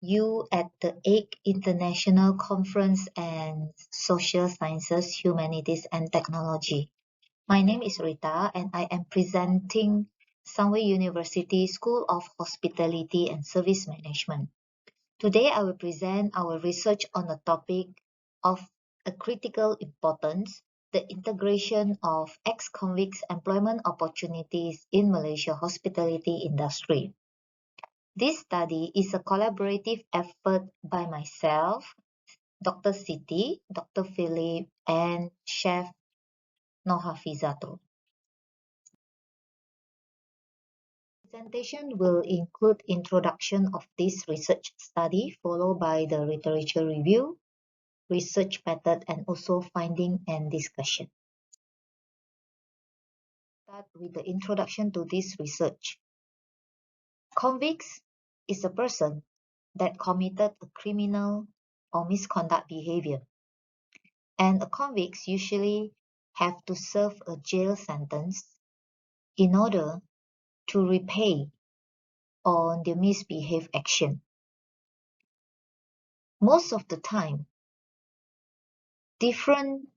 you at the Icsht International Conference and Social Sciences, Humanities and Technology. My name is Rita and I am presenting Sunway University School of Hospitality and Service Management. Today I will present our research on the topic of a critical importance, the integration of ex-convicts employment opportunities in Malaysia hospitality industry. This study is a collaborative effort by myself, Dr. Siti, Dr. Philip, and Chef Nohafizato. Presentation will include introduction of this research study, followed by the literature review, research method, and also finding and discussion. Start with the introduction to this research. Convicts is a person that committed a criminal or misconduct behavior. And convicts usually have to serve a jail sentence in order to repay on their misbehaved action. Most of the time, different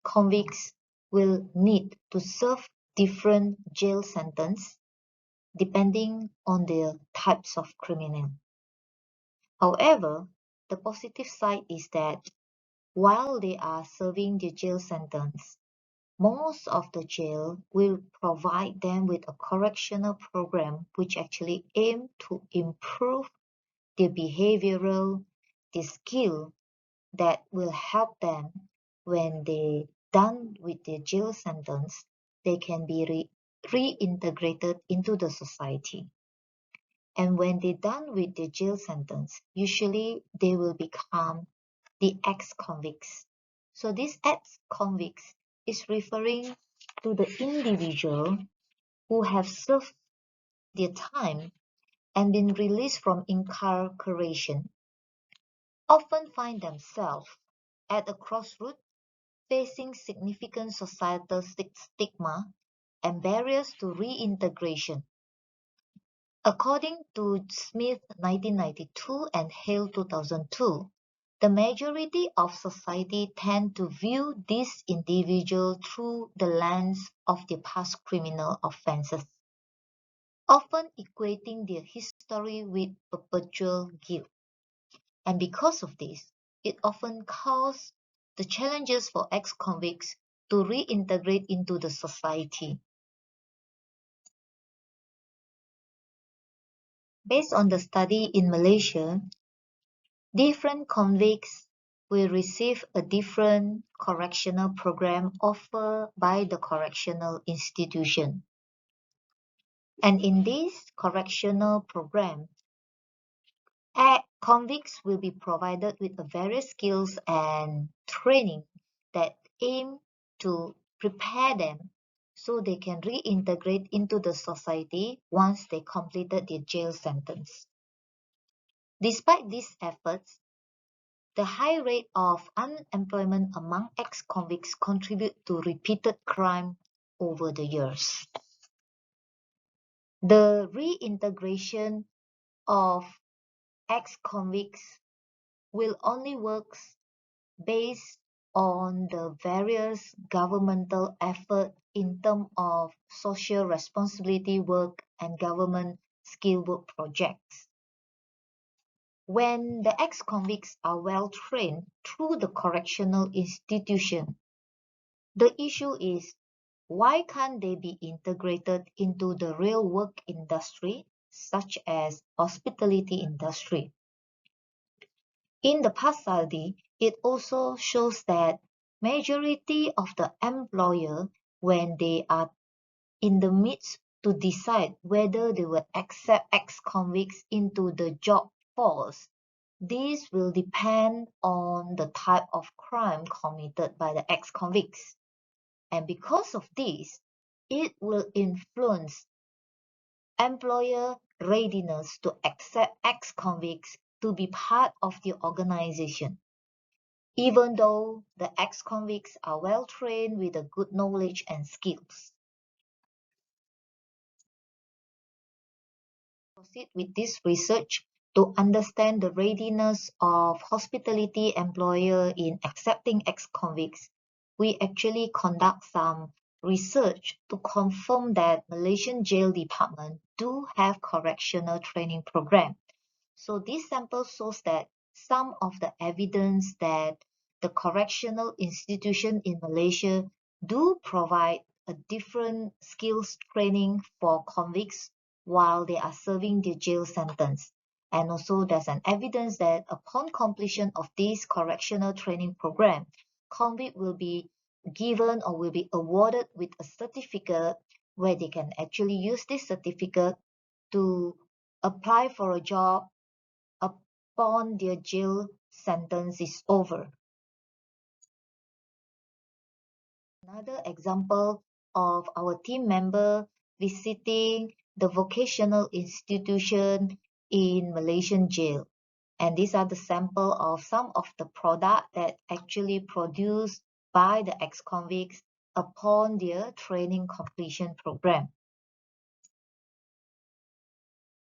convicts will need to serve different jail sentence depending on their types of criminal. However, the positive side is that while they are serving the jail sentence, most of the jail will provide them with a correctional program which actually aim to improve their behavioral, the skill that will help them when they done with their jail sentence, they can be reintegrated into the society. And when they're done with their jail sentence, usually they will become the ex-convicts. So these ex-convicts is referring to the individual who have served their time and been released from incarceration, often find themselves at a crossroad facing significant societal stigma and barriers to reintegration. According to Smith 1992 and Hale 2002, the majority of society tend to view this individual through the lens of their past criminal offenses, often equating their history with perpetual guilt. And because of this, it often causes the challenges for ex-convicts to reintegrate into the society. Based on the study in Malaysia, different convicts will receive a different correctional program offered by the correctional institution. And in this correctional program, convicts will be provided with various skills and training that aim to prepare them so they can reintegrate into the society once they completed their jail sentence. Despite these efforts, the high rate of unemployment among ex-convicts contribute to repeated crime over the years. The reintegration of ex-convicts will only work based on the various governmental efforts in terms of social responsibility work and government skill work projects. When the ex-convicts are well trained through the correctional institution, the issue is why can't they be integrated into the real work industry, such as hospitality industry? In the past study, it also shows that majority of the employer, when they are in the midst to decide whether they will accept ex-convicts into the job force, this will depend on the type of crime committed by the ex-convicts. And because of this, it will influence employer readiness to accept ex-convicts to be part of the organization, even though the ex-convicts are well trained with a good knowledge and skills. Proceed with this research to understand the readiness of hospitality employer in accepting ex-convicts, we actually conduct some research to confirm that Malaysian jail department do have correctional training program. So this sample shows that some of the evidence that the correctional institution in Malaysia do provide a different skills training for convicts while they are serving their jail sentence. And also there's an evidence that upon completion of this correctional training program, convict will be given or will be awarded with a certificate where they can actually use this certificate to apply for a job upon their jail sentence is over. Another example of our team member visiting the vocational institution in Malaysian jail. And these are the sample of some of the product that actually produced by the ex-convicts upon their training completion program.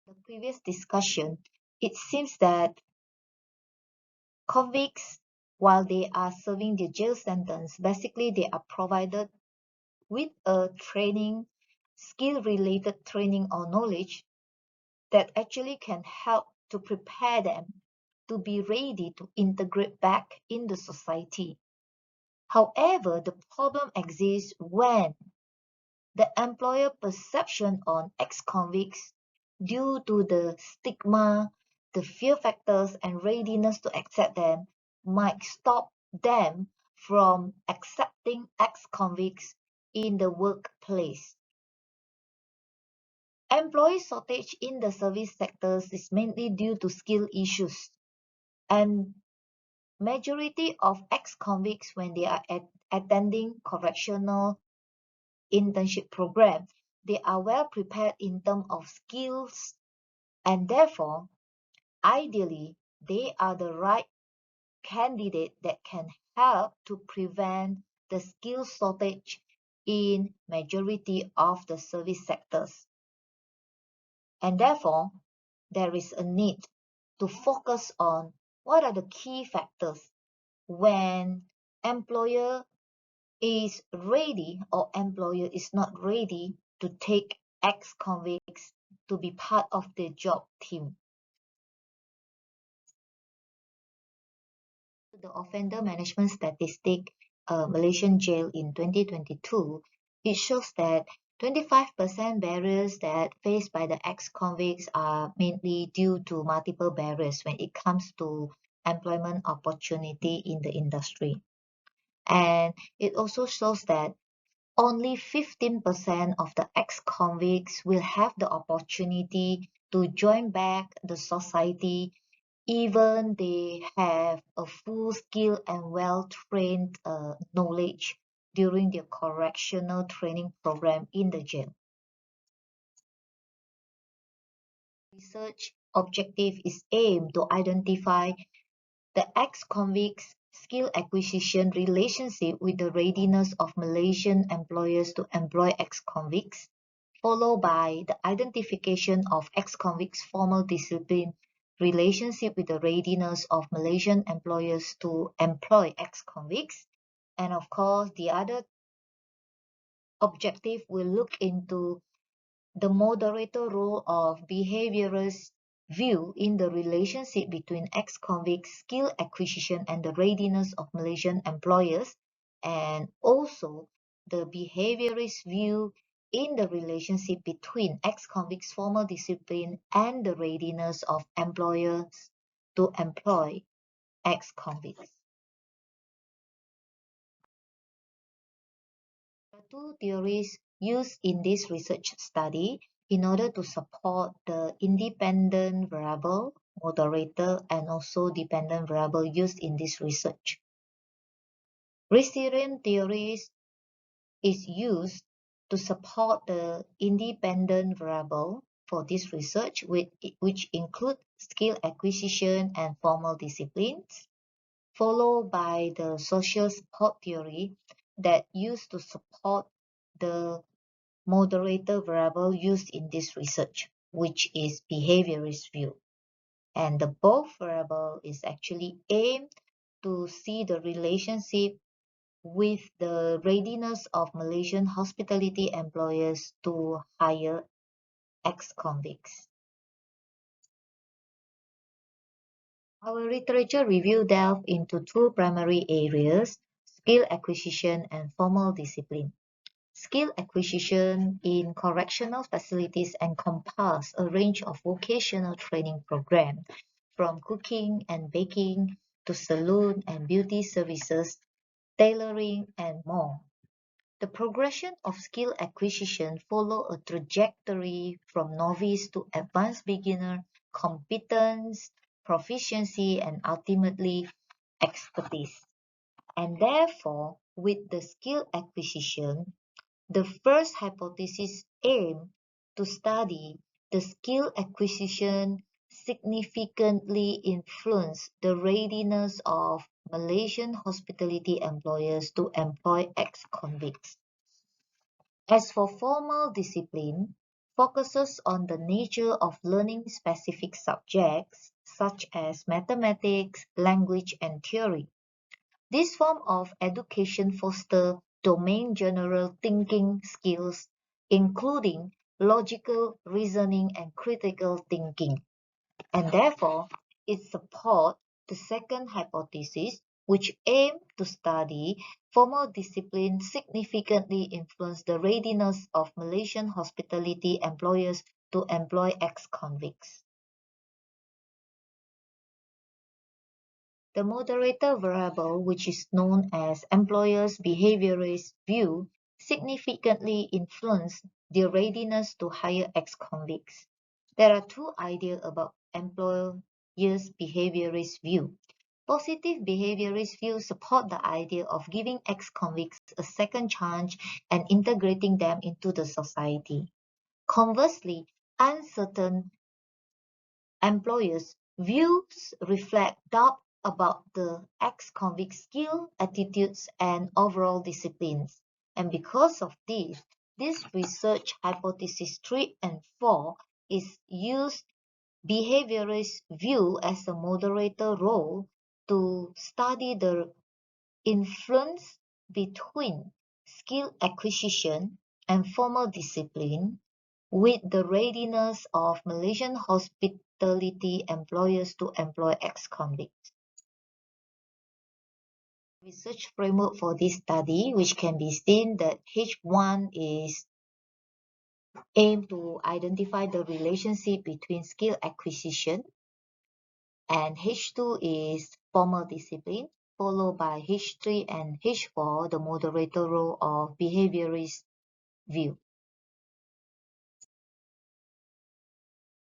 The previous discussion, it seems that convicts, while they are serving their jail sentence, basically they are provided with a training, skill-related training or knowledge that actually can help to prepare them to be ready to integrate back in the society. However, the problem exists when the employer perception on ex-convicts due to the stigma, the fear factors, and readiness to accept them might stop them from accepting ex-convicts in the workplace. Employee shortage in the service sectors is mainly due to skill issues, and majority of ex-convicts when they are attending correctional internship program, they are well prepared in terms of skills, and therefore, ideally, they are the right candidate that can help to prevent the skill shortage in majority of the service sectors. And therefore, there is a need to focus on what are the key factors when employer is ready or employer is not ready to take ex-convicts to be part of the job team. The offender management statistic, Malaysian jail in 2022, it shows that 25% barriers that faced by the ex-convicts are mainly due to multiple barriers when it comes to employment opportunity in the industry. And it also shows that only 15% of the ex-convicts will have the opportunity to join back the society even they have a full skill and well-trained knowledge during their correctional training program in the jail. Research objective is aimed to identify the ex-convicts' skill acquisition relationship with the readiness of Malaysian employers to employ ex-convicts, followed by the identification of ex-convicts' formal discipline relationship with the readiness of Malaysian employers to employ ex-convicts. And of course, the other objective will look into the moderator role of behaviorist view in the relationship between ex-convicts' skill acquisition and the readiness of Malaysian employers, and also the behaviorist view in the relationship between ex-convicts' formal discipline and the readiness of employers to employ ex-convicts. There are two theories used in this research study in order to support the independent variable, moderator, and also dependent variable used in this research. Resilient theories is used to support the independent variable for this research, which include skill acquisition and formal disciplines, followed by the social support theory that used to support the moderator variable used in this research, which is behaviorist view. And the both variable is actually aimed to see the relationship with the readiness of Malaysian hospitality employers to hire ex-convicts. Our literature review delved into two primary areas, skill acquisition and formal discipline. Skill acquisition in correctional facilities encompass a range of vocational training programs, from cooking and baking to salon and beauty services, tailoring, and more. The progression of skill acquisition follow a trajectory from novice to advanced beginner, competence, proficiency, and ultimately expertise. And therefore, with the skill acquisition, the first hypothesis aimed to study the skill acquisition significantly influence the readiness of Malaysian hospitality employers to employ ex-convicts. As for formal discipline, focuses on the nature of learning specific subjects such as mathematics, language, and theory. This form of education fosters domain general thinking skills, including logical reasoning and critical thinking, and therefore it supports the second hypothesis, which aims to study formal discipline significantly influence the readiness of Malaysian hospitality employers to employ ex-convicts. The moderator variable, which is known as employer's behaviorist view, significantly influences their readiness to hire ex-convicts. There are two ideas about employer's behaviorist view. Positive behaviorist views support the idea of giving ex-convicts a second chance and integrating them into the society. Conversely, uncertain employers' views reflect doubt about the ex-convict's skill, attitudes, and overall disciplines. And because of this research hypothesis 3 and 4 is used behaviorist view as a moderator role to study the influence between skill acquisition and formal discipline with the readiness of Malaysian hospitality employers to employ ex-convicts. Research framework for this study, which can be seen that H1 is aimed to identify the relationship between skill acquisition, and H2 is formal discipline, followed by H3 and H4, the moderator role of behaviorist view.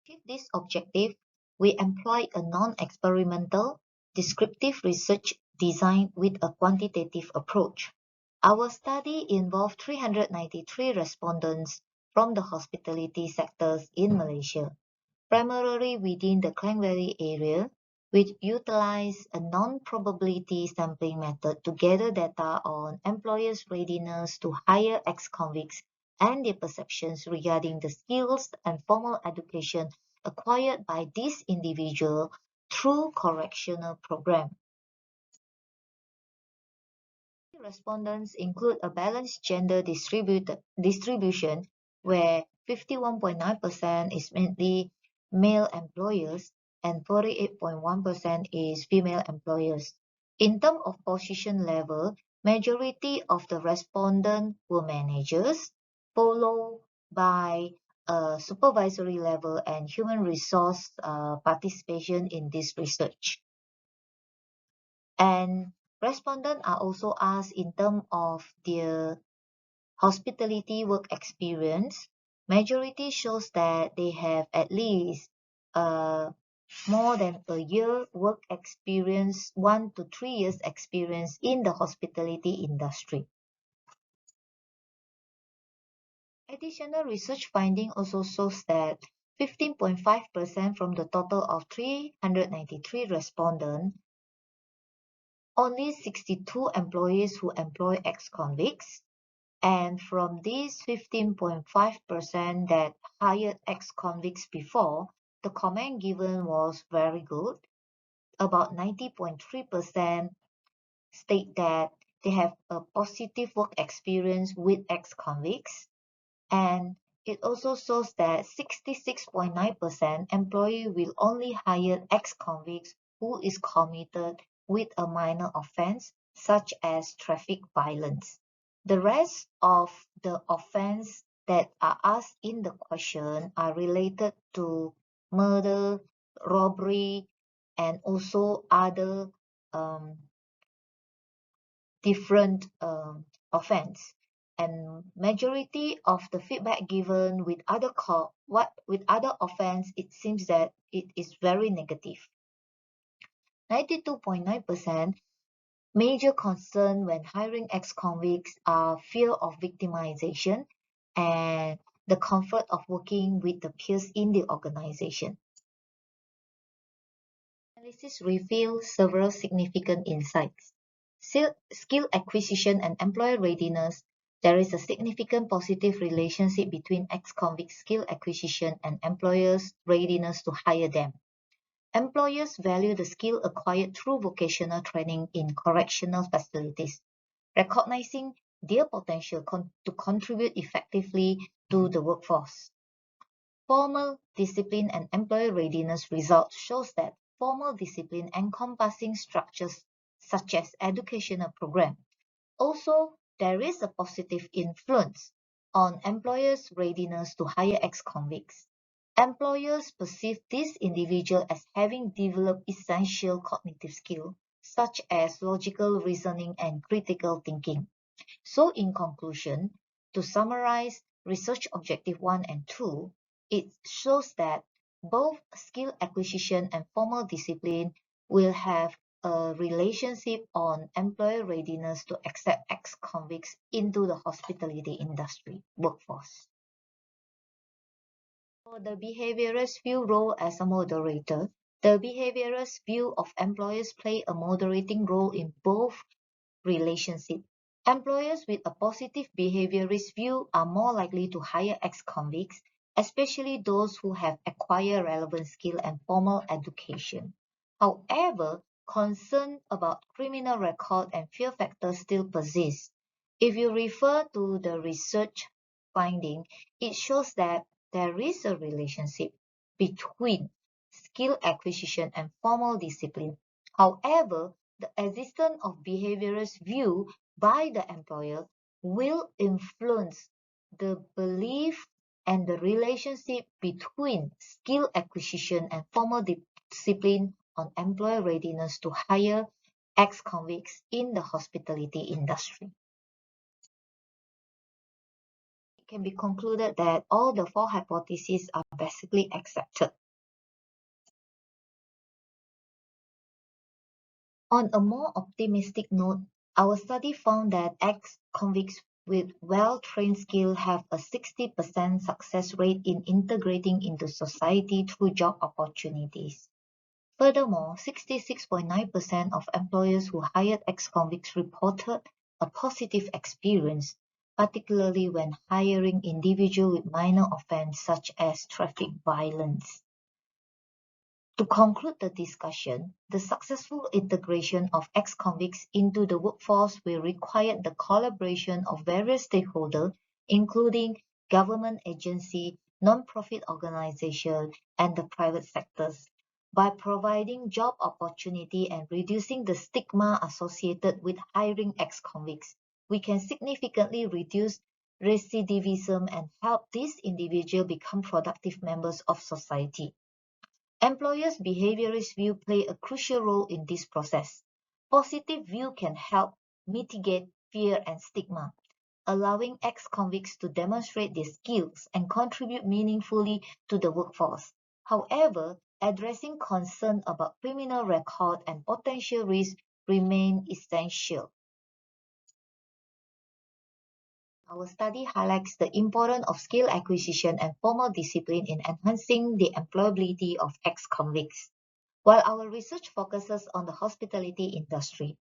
To achieve this objective, we employ a non-experimental, descriptive research design with a quantitative approach. Our study involved 393 respondents from the hospitality sectors in Malaysia, primarily within the Klang Valley area, which utilized a non-probability sampling method to gather data on employers' readiness to hire ex-convicts and their perceptions regarding the skills and formal education acquired by this individual through correctional program. Respondents include a balanced gender distribution where 51.9% is mainly male employers and 48.1% is female employers. In terms of position level, majority of the respondents were managers, followed by supervisory level and human resource participation in this research. And respondents are also asked in terms of their hospitality work experience. Majority shows that they have at least more than a year work experience, 1 to 3 years experience in the hospitality industry. Additional research finding also shows that 15.5% from the total of 393 respondents, only 62 employees who employ ex-convicts, and from these 15.5% that hired ex-convicts before, the comment given was very good. About 90.3% state that they have a positive work experience with ex-convicts, and it also shows that 66.9% employee will only hire ex-convicts who is committed with a minor offense such as traffic violence. The rest of the offense that are asked in the question are related to murder, robbery, and also other um, different offense. And majority of the feedback given with with other offense, it seems that it is very negative. 92.9% major concern when hiring ex-convicts are fear of victimization and the comfort of working with the peers in the organization. Analysis revealed several significant insights. Skill acquisition and employer readiness. There is a significant positive relationship between ex-convict skill acquisition and employers' readiness to hire them. Employers value the skill acquired through vocational training in correctional facilities, recognizing their potential to contribute effectively to the workforce. Formal discipline and employer readiness results shows that formal discipline encompassing structures such as educational program. Also, there is a positive influence on employers' readiness to hire ex-convicts. Employers perceive this individual as having developed essential cognitive skills such as logical reasoning and critical thinking. So in conclusion, to summarize research objective 1 and 2, it shows that both skill acquisition and formal discipline will have a relationship on employer readiness to accept ex-convicts into the hospitality industry workforce. For the behaviorist view role as a moderator, the behaviorist view of employers play a moderating role in both relationship. Employers with a positive behaviorist view are more likely to hire ex-convicts, especially those who have acquired relevant skill and formal education. However, concern about criminal record and fear factors still persist. If you refer to the research finding, it shows that there is a relationship between skill acquisition and formal discipline. However, the existence of behaviorist view by the employer will influence the belief and the relationship between skill acquisition and formal discipline on employer readiness to hire ex-convicts in the hospitality industry. It can be concluded that all the 4 hypotheses are basically accepted. On a more optimistic note, our study found that ex-convicts with well-trained skill have a 60% success rate in integrating into society through job opportunities. Furthermore, 66.9% of employers who hired ex-convicts reported a positive experience, particularly when hiring individuals with minor offense such as traffic violence. To conclude the discussion, the successful integration of ex-convicts into the workforce will require the collaboration of various stakeholders, including government agency, non-profit organizations, and the private sectors. By providing job opportunity and reducing the stigma associated with hiring ex-convicts, we can significantly reduce recidivism and help these individuals become productive members of society. Employers' behaviorist view play a crucial role in this process. Positive view can help mitigate fear and stigma, allowing ex-convicts to demonstrate their skills and contribute meaningfully to the workforce. However, addressing concern about criminal record and potential risks remain essential. Our study highlights the importance of skill acquisition and formal discipline in enhancing the employability of ex-convicts. While our research focuses on the hospitality industry,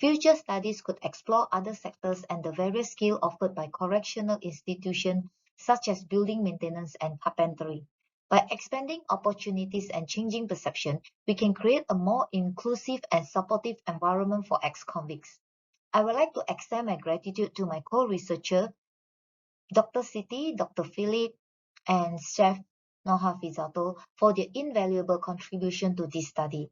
future studies could explore other sectors and the various skills offered by correctional institutions such as building maintenance and carpentry. By expanding opportunities and changing perception, we can create a more inclusive and supportive environment for ex-convicts. I would like to extend my gratitude to my co-researcher, Dr. Siti, Dr. Philip, and Chef Noha Fizato for their invaluable contribution to this study.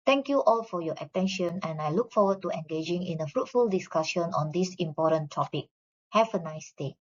Thank you all for your attention, and I look forward to engaging in a fruitful discussion on this important topic. Have a nice day.